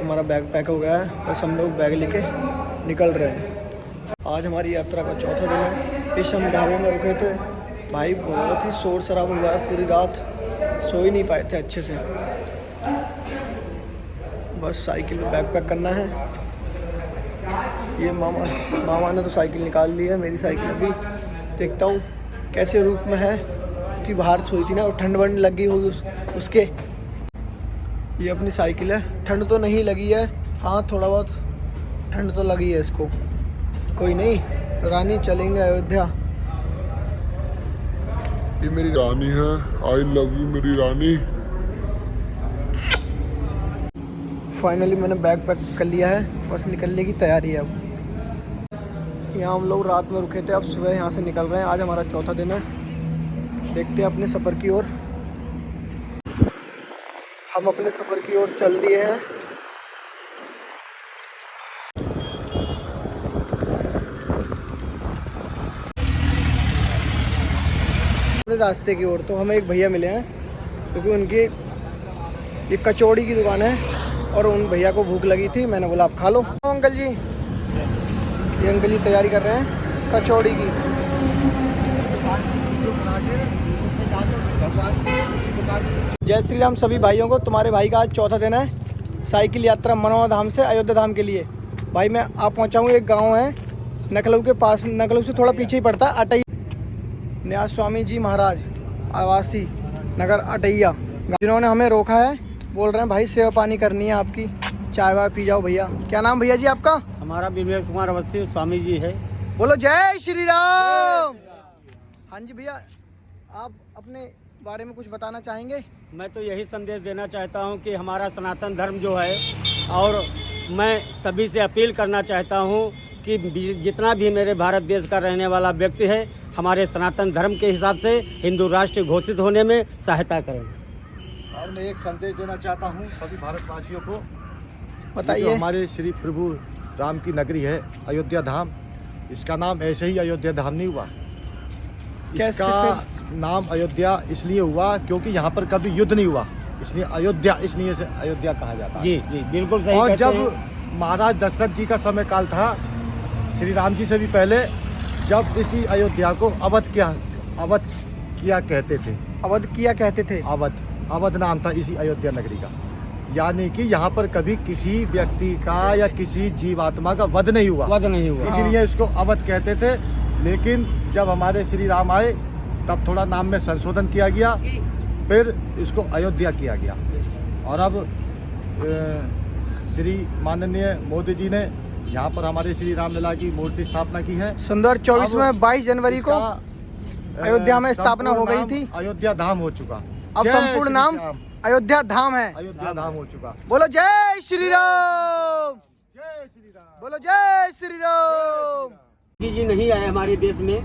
हमारा bag pack हो गया है, बस हम लोग बैग लेके निकल रहे हैं। आज हमारी यात्रा का चौथा दिन है। इस हम ढाबे में रुके थे भाई, बहुत ही शोर शराबा हुआ है, पूरी रात सो ही नहीं पाए थे अच्छे से। बस साइकिल पे बैग पैक करना है। ये मामा ने तो साइकिल निकाल ली है, मेरी साइकिल अभी देखता हूँ कैसे रूप में है, कि बाहर सोई थी ना और ठंड वंड लगी होगी उसके। ये अपनी साइकिल है, ठंड तो नहीं लगी है, हाँ थोड़ा बहुत ठंड तो लगी है इसको। कोई नहीं, रानी चलेंगे अयोध्या। ये मेरी रानी है, आई लव यू मेरी रानी। फाइनली मैंने बैग पैक कर लिया है, बस निकलने की तैयारी है अब। यहाँ हम लोग रात में रुके थे, अब सुबह यहाँ से निकल रहे हैं। आज हमारा चौथा दिन है, देखते हैं अपने सफ़र की ओर। हम अपने सफ़र की ओर चल दिए हैं। अपने रास्ते की ओर तो हमें एक भैया मिले हैं, क्योंकि उनकी ये कचौड़ी की दुकान है और उन भैया को भूख लगी थी। मैंने बोला आप खा लो। अंकल जी, ये अंकल जी तैयारी कर रहे हैं कचौड़ी की। जय श्री राम सभी भाइयों को। तुम्हारे भाई का आज चौथा दिन है साइकिल यात्रा मनवा धाम से अयोध्या धाम के लिए। भाई मैं आप पहुंचा हूँ, एक गांव है नकलऊ के पास, नकलऊ से थोड़ा पीछे ही पड़ता है, अटैया। न्यास स्वामी जी महाराज आवासी नगर अटैया, जिन्होंने हमें रोका है। बोल रहे हैं भाई सेवा पानी करनी है आपकी, चाय वाय पी जाओ भैया। क्या नाम भैया जी आपका? हमारा विवेक कुमार अवस्थी स्वामी जी है। बोलो जय श्री राम। हाँ जी भैया, आप अपने बारे में कुछ बताना चाहेंगे? मैं तो यही संदेश देना चाहता हूं कि हमारा सनातन धर्म जो है, और मैं सभी से अपील करना चाहता हूं कि जितना भी मेरे भारत देश का रहने वाला व्यक्ति है, हमारे सनातन धर्म के हिसाब से हिंदू राष्ट्र घोषित होने में सहायता करें। और मैं एक संदेश देना चाहता हूं सभी भारतवासियों को। बताइए। हमारे श्री प्रभु राम की नगरी है अयोध्या धाम, इसका नाम ऐसे ही अयोध्या धाम नहीं हुआ। इसका नाम अयोध्या इसलिए हुआ क्योंकि यहाँ पर कभी युद्ध नहीं हुआ, इसलिए अयोध्या, इसलिए से अयोध्या कहा जाता है। जी जी बिल्कुल सही। और जब महाराज दशरथ जी का समय काल था, श्री राम जी से भी पहले, जब इसी अयोध्या को अवध किया कहते थे। अवध किया कहते थे। अवध नाम था इसी अयोध्या नगरी का। यानी कि यहाँ पर कभी किसी व्यक्ति का या किसी जीवात्मा का वध नहीं हुआ, इसीलिए इसको अवध कहते थे। लेकिन जब हमारे श्री राम आए तब थोड़ा नाम में संशोधन किया गया, फिर इसको अयोध्या किया गया। और अब श्री माननीय मोदी जी ने यहाँ पर हमारे श्री रामलला की मूर्ति स्थापना की है। सुंदर 24 में 22 जनवरी को अयोध्या में स्थापना हो गई थी। अयोध्या धाम हो चुका, अब संपूर्ण नाम अयोध्या धाम है। अयोध्या धाम हो चुका। बोलो जय श्री राम। जय श्री राम। बोलो जय श्री राम। जी नहीं आए हमारे देश में,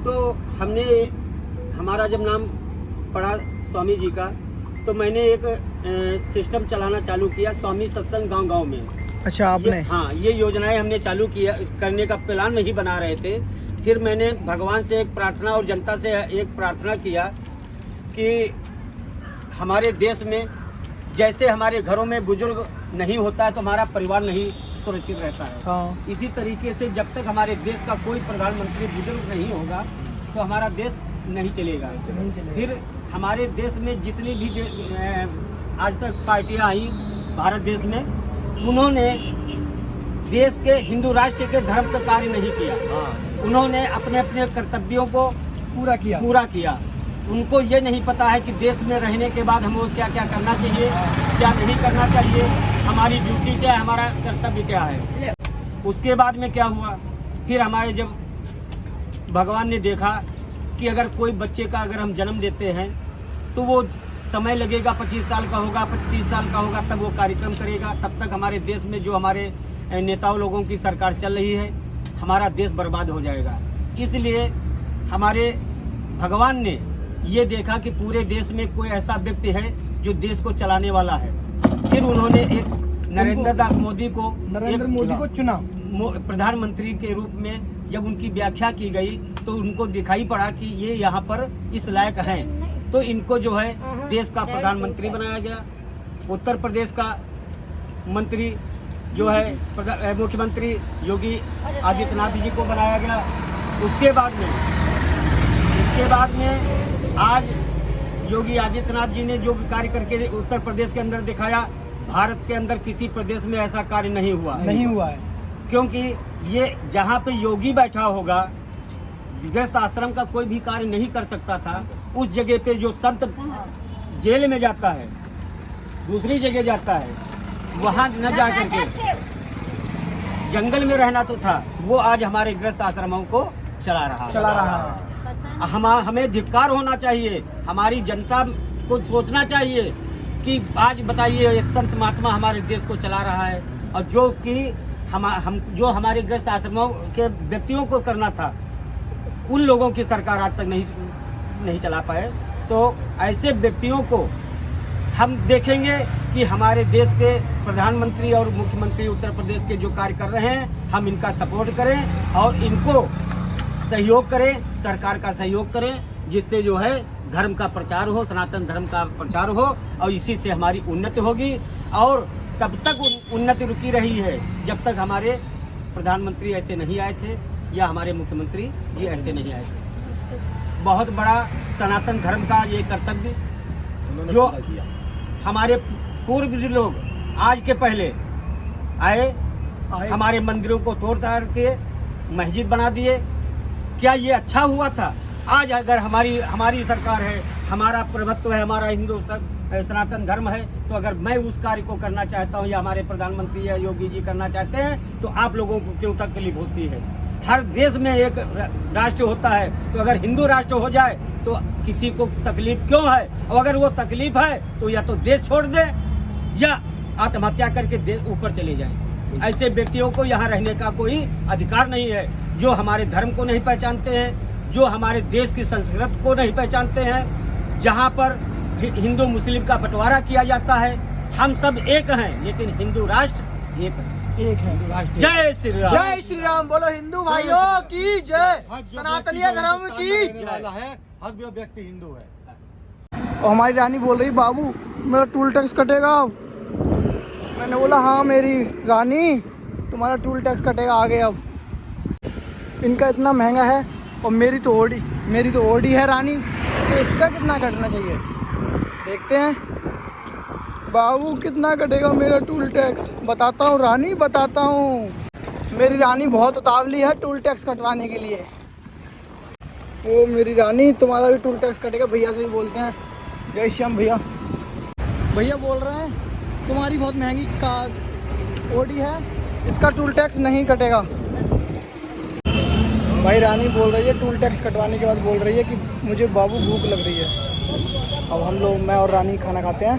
तो हमने हमारा जब नाम पड़ा स्वामी जी का, तो मैंने एक सिस्टम चलाना चालू किया, स्वामी सत्संग गांव-गांव में। अच्छा आपने? हाँ, ये योजनाएं हमने चालू किया, करने का प्लान में ही बना रहे थे। फिर मैंने भगवान से एक प्रार्थना और जनता से एक प्रार्थना किया कि हमारे देश में जैसे हमारे घरों में बुजुर्ग नहीं होता है तो हमारा परिवार नहीं सुरक्षित रहता है। हाँ। इसी तरीके से जब तक हमारे देश का कोई प्रधानमंत्री बुजुर्ग नहीं होगा तो हमारा देश नहीं चलेगा। फिर हमारे देश में जितनी भी आज तक पार्टियां आई भारत देश में, उन्होंने देश के हिंदू राष्ट्र के धर्म का कार्य नहीं किया। उन्होंने अपने अपने कर्तव्यों को पूरा किया। उनको ये नहीं पता है कि देश में रहने के बाद हमको क्या क्या करना चाहिए, क्या नहीं करना चाहिए, हमारी ड्यूटी क्या है, हमारा कर्तव्य क्या है। उसके बाद में क्या हुआ, फिर हमारे जब भगवान ने देखा कि अगर कोई बच्चे का अगर हम जन्म देते हैं तो वो समय लगेगा, 25 साल का होगा, 25 साल का होगा, तब वो कार्यक्रम करेगा। तब तक हमारे देश में जो हमारे नेताओं लोगों की सरकार चल रही है, हमारा देश बर्बाद हो जाएगा। इसलिए हमारे भगवान ने ये देखा कि पूरे देश में कोई ऐसा व्यक्ति है जो देश को चलाने वाला है। फिर उन्होंने एक नरेंद्र मोदी को चुना प्रधानमंत्री के रूप में। जब उनकी व्याख्या की गई तो उनको दिखाई पड़ा कि ये यहाँ पर इस लायक हैं, तो इनको जो है देश का प्रधानमंत्री बनाया गया। उत्तर प्रदेश का मंत्री जो है मुख्यमंत्री योगी आदित्यनाथ जी को बनाया गया। उसके बाद में आज योगी आदित्यनाथ जी ने जो कार्य करके उत्तर प्रदेश के अंदर दिखाया, भारत के अंदर किसी प्रदेश में ऐसा कार्य नहीं हुआ है। क्योंकि ये जहाँ पे योगी बैठा होगा, गृहस्थ आश्रम का कोई भी कार्य नहीं कर सकता था। उस जगह पे जो संत जेल में जाता है, दूसरी जगह जाता है, वहाँ न जा करके जंगल में रहना तो था, वो आज हमारे गृहस्थ आश्रमों को चला रहा है। हमें धिक्कार होना चाहिए, हमारी जनता को सोचना चाहिए कि आज बताइए एक संत महात्मा हमारे देश को चला रहा है, और जो कि जो हमारे गृहस्थ आश्रमों के व्यक्तियों को करना था, उन लोगों की सरकार आज तक नहीं चला पाए। तो ऐसे व्यक्तियों को हम देखेंगे कि हमारे देश के प्रधानमंत्री और मुख्यमंत्री उत्तर प्रदेश के जो कार्य कर रहे हैं, हम इनका सपोर्ट करें और इनको सहयोग करें, सरकार का सहयोग करें, जिससे जो है धर्म का प्रचार हो, सनातन धर्म का प्रचार हो, और इसी से हमारी उन्नति होगी। और तब तक उन्नति रुकी रही है जब तक हमारे प्रधानमंत्री ऐसे नहीं आए थे या हमारे मुख्यमंत्री जी ऐसे नहीं आए थे। बहुत बड़ा सनातन धर्म का ये कर्तव्य जो हमारे पूर्व लोग आज के पहले आए, हमारे मंदिरों को तोड़ ताड़ के मस्जिद बना दिए। क्या ये अच्छा हुआ था? आज अगर हमारी सरकार है, हमारा प्रभुत्व है, हमारा हिंदू सनातन धर्म है, तो अगर मैं उस कार्य को करना चाहता हूँ या हमारे प्रधानमंत्री या योगी जी करना चाहते हैं, तो आप लोगों को क्यों तकलीफ होती है? हर देश में एक राष्ट्र होता है, तो अगर हिंदू राष्ट्र हो जाए तो किसी को तकलीफ क्यों है? और अगर वो तकलीफ है तो या तो देश छोड़ दे या आत्महत्या करके देश ऊपर चले जाएं। ऐसे व्यक्तियों को यहाँ रहने का कोई अधिकार नहीं है, जो हमारे धर्म को नहीं पहचानते हैं, जो हमारे देश की संस्कृति को नहीं पहचानते हैं, जहाँ पर हिंदू मुस्लिम का बंटवारा किया जाता है। हम सब एक हैं, लेकिन हिंदू राष्ट्र एक है। जय श्री राम। जय श्री राम। बोलो हिंदू भाइयों की जय, सनातनीय धर्म की है। हर व्यक्ति हिंदू है। और हमारी रानी बोल रही, बाबू मेरा टूल टैक्स कटेगा। मैंने बोला हाँ मेरी रानी, तुम्हारा टूल टैक्स कटेगा आगे। अब इनका इतना महंगा है और मेरी तो ओडी है रानी, तो इसका कितना कटना चाहिए देखते हैं। बाबू कितना कटेगा मेरा टूल टैक्स? बताता हूँ रानी, बताता हूँ। मेरी रानी बहुत उतावली है टूल टैक्स कटवाने के लिए। ओ मेरी रानी, तुम्हारा भी टूल टैक्स कटेगा। भैया से ही बोलते हैं। जय श्याम भैया। भैया बोल रहे हैं तुम्हारी बहुत महंगी कार ओडी है, इसका टूल टैक्स नहीं कटेगा। भाई रानी बोल रही है टूल टैक्स कटवाने के बाद बोल रही है कि मुझे बाबू भूख लग रही है। अब हम लोग, मैं और रानी खाना खाते हैं।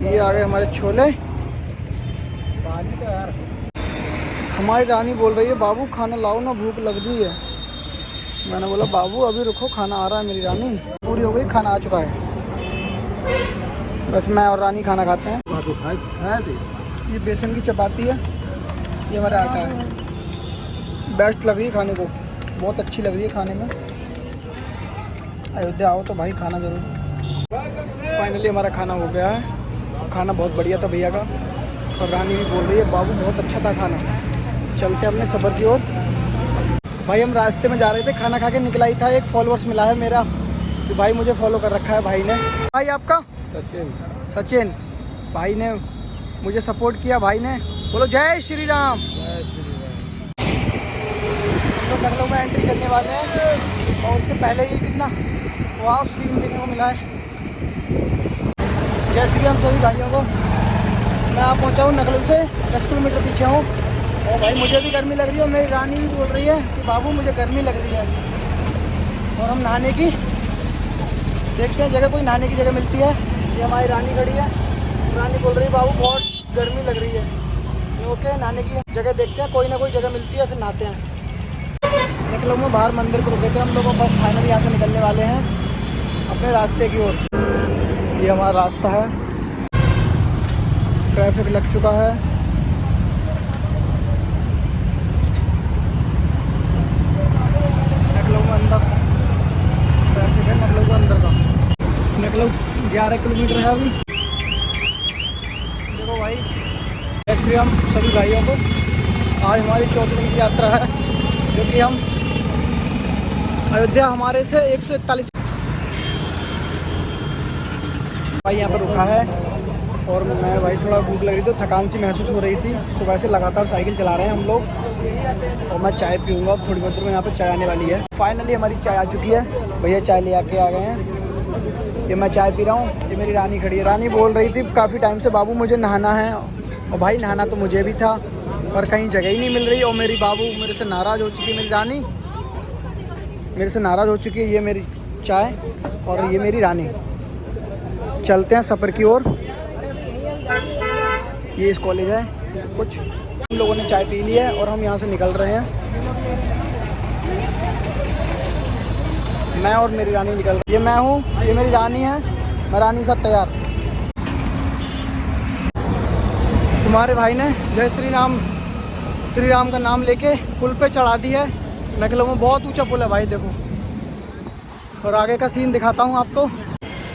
ये आ गए हमारे छोले। हमारी रानी बोल रही है बाबू खाना लाओ ना, भूख लग रही है। मैंने बोला बाबू अभी रुको, खाना आ रहा है। मेरी रानी पूरी हो गई, खाना आ चुका है। बस मैं और रानी खाना खाते हैं। ये बेसन की चपाती है, ये हमारा आटा है। बेस्ट लग रही है खाने को, बहुत अच्छी लग रही है खाने में। अयोध्या आओ तो भाई खाना ज़रूर। फाइनली हमारा खाना हो गया है। खाना बहुत बढ़िया था भैया का, और रानी भी बोल रही है बाबू बहुत अच्छा था खाना। चलते अपने सफ़र की ओर। भाई हम रास्ते में जा रहे थे, खाना खा के निकला ही था। एक फॉलोअर्स मिला है मेरा, कि भाई मुझे फॉलो कर रखा है भाई ने। भाई आपका? सचिन भाई ने मुझे सपोर्ट किया भाई ने। बोलो जय श्री राम। तो लखनऊ में एंट्री करने वाले हैं, और उससे पहले ही कितना वाव सीन देखने को मिला है। जय श्री राम सभी भाइयों को। मैं आप पहुंचा हूँ लखनऊ से 10 किलोमीटर पीछे हूँ, और भाई मुझे भी गर्मी लग रही है। और मेरी रानी भी बोल रही है कि बाबू मुझे गर्मी लग रही है। और हम नहाने की देखते हैं जगह, कोई नहाने की जगह मिलती है। ये हमारी रानी खड़ी है। रानी बोल रही है बाबू बहुत गर्मी लग रही है। ओके, नहाने की जगह देखते हैं, कोई ना कोई जगह मिलती है, फिर नहाते हैं। लखनऊ में बाहर मंदिर पर रुके थे हम लोग, बस फाइनली यहाँ से निकलने वाले हैं अपने रास्ते की ओर। ये हमारा रास्ता है, ट्रैफिक लग चुका है। लखनऊ में अंदर ट्रैफिक है, लखनऊ के अंदर का। लखनऊ 11 किलोमीटर है अभी। देखो भाई श्री राम सभी भाइयों को। आज हमारी 4 दिन की यात्रा है, जो कि हम अयोध्या हमारे से 141 भाई यहाँ पर रुका है। और मैं भाई थोड़ा भूख लग रही थी, थकान सी महसूस हो रही थी। सुबह से लगातार साइकिल चला रहे हैं हम लोग, और मैं चाय पीऊँगा अब थोड़ी बहुत देर में। यहाँ पर चाय आने वाली है। फाइनली हमारी चाय आ चुकी है, भैया चाय ले आके आ गए हैं। ये मैं चाय पी रहा हूँ, ये मेरी रानी खड़ी है। रानी बोल रही थी काफ़ी टाइम से, बाबू मुझे नहाना है। और भाई नहाना तो मुझे भी था, पर कहीं जगह ही नहीं मिल रही। और मेरी बाबू मेरे से नाराज़ हो चुकी है, मेरी रानी मेरे से नाराज़ हो चुकी है। ये मेरी चाय और ये मेरी रानी। चलते हैं सफ़र की ओर। ये इस कॉलेज है, सब कुछ। हम लोगों ने चाय पी ली है और हम यहाँ से निकल रहे हैं। मैं और मेरी रानी निकल रही है। ये मैं हूँ, ये मेरी रानी है। मैं रानी साथ तैयार। तुम्हारे भाई ने जय श्री राम का नाम लेके पुल पे चढ़ा दी है। नकलों में बहुत ऊंचा पुल है भाई, देखो। और आगे का सीन दिखाता हूँ आपको।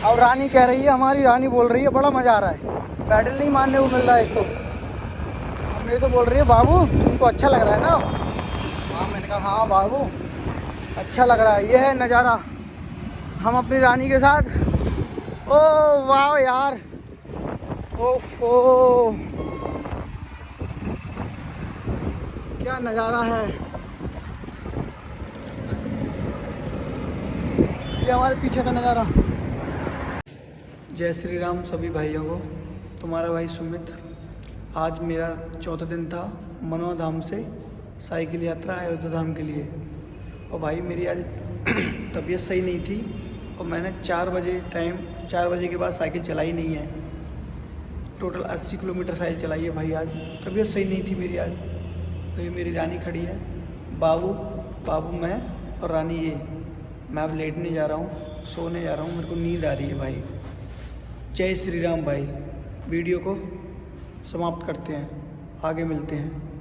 और रानी कह रही है, हमारी रानी बोल रही है बड़ा मज़ा आ रहा है, पैडल नहीं मारने को मिल रहा है एक तो। अब मेरे से बोल रही है, बाबू तुमको अच्छा लग रहा है ना? हाँ, मैंने कहा हाँ बाबू अच्छा लग रहा है। ये है नज़ारा हम अपनी रानी के साथ। ओ वाह यार, ओफो क्या नज़ारा है। ये हमारे पीछे का नज़ारा। जय श्री राम सभी भाइयों को। तुम्हारा भाई सुमित। आज मेरा 4था दिन था मनोहर धाम से साइकिल यात्रा अयोध्या धाम के लिए। और भाई मेरी आज तबीयत सही नहीं थी, और मैंने 4 बजे के बाद साइकिल चलाई नहीं है। टोटल 80 किलोमीटर साइकिल चलाई है भाई। आज तबीयत सही नहीं थी मेरी आज। तो ये मेरी रानी खड़ी है, बाबू मैं और रानी ये। मैं अब लेटने जा रहा हूँ, सोने जा रहा हूँ, मेरे को नींद आ रही है भाई। जय श्री राम भाई। वीडियो को समाप्त करते हैं, आगे मिलते हैं।